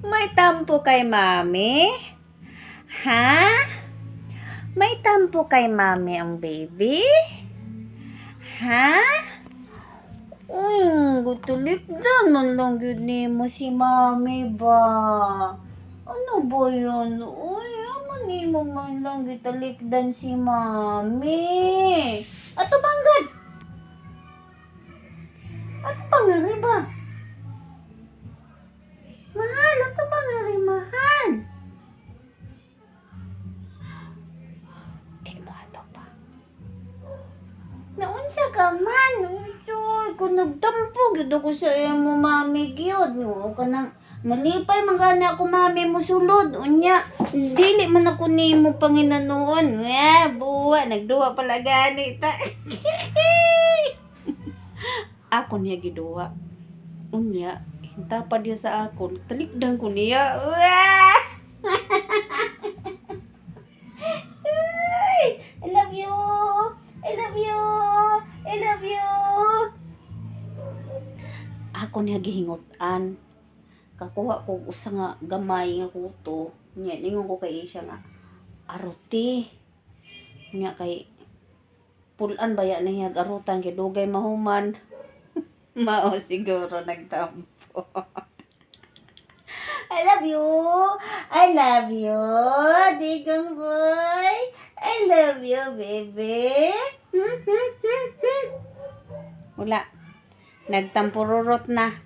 May tampo kay mami? Ha? May tampo kay mami ang baby? Ha? Uy, gutulikdan man lang yun nimo si mami ba? Ano ba yun? Uy, aman nimo man lang gitalikdan si mami. Ato banggad? Ato bangari ba? Mahal, ato bangari mahal. Di mo ato pa. Naunsa ka man? Uy, kung nagtampo, gid ako sa imo mami gyud. No, kanang malipay magana ako mami mo sulod. Unya, dili man ako nimo panginanuon. Buwa, nagduwa pala gani ta. Ako niya giduwa. Unya, hinta pa diya sa akon. Talikdan ko niya. I love you. I love you. I love you. Ako niya gihingot-an. Kakuha ko usa nga gamay nga kuto. Nya ningon ko kay siya nga aruti. Nya kay pulan baya niya arutan kay dugay mahuman. Mao siguro nagtampo. I love you. I love you. Digong boy. I love you, baby. Wala. Nagtampururot na.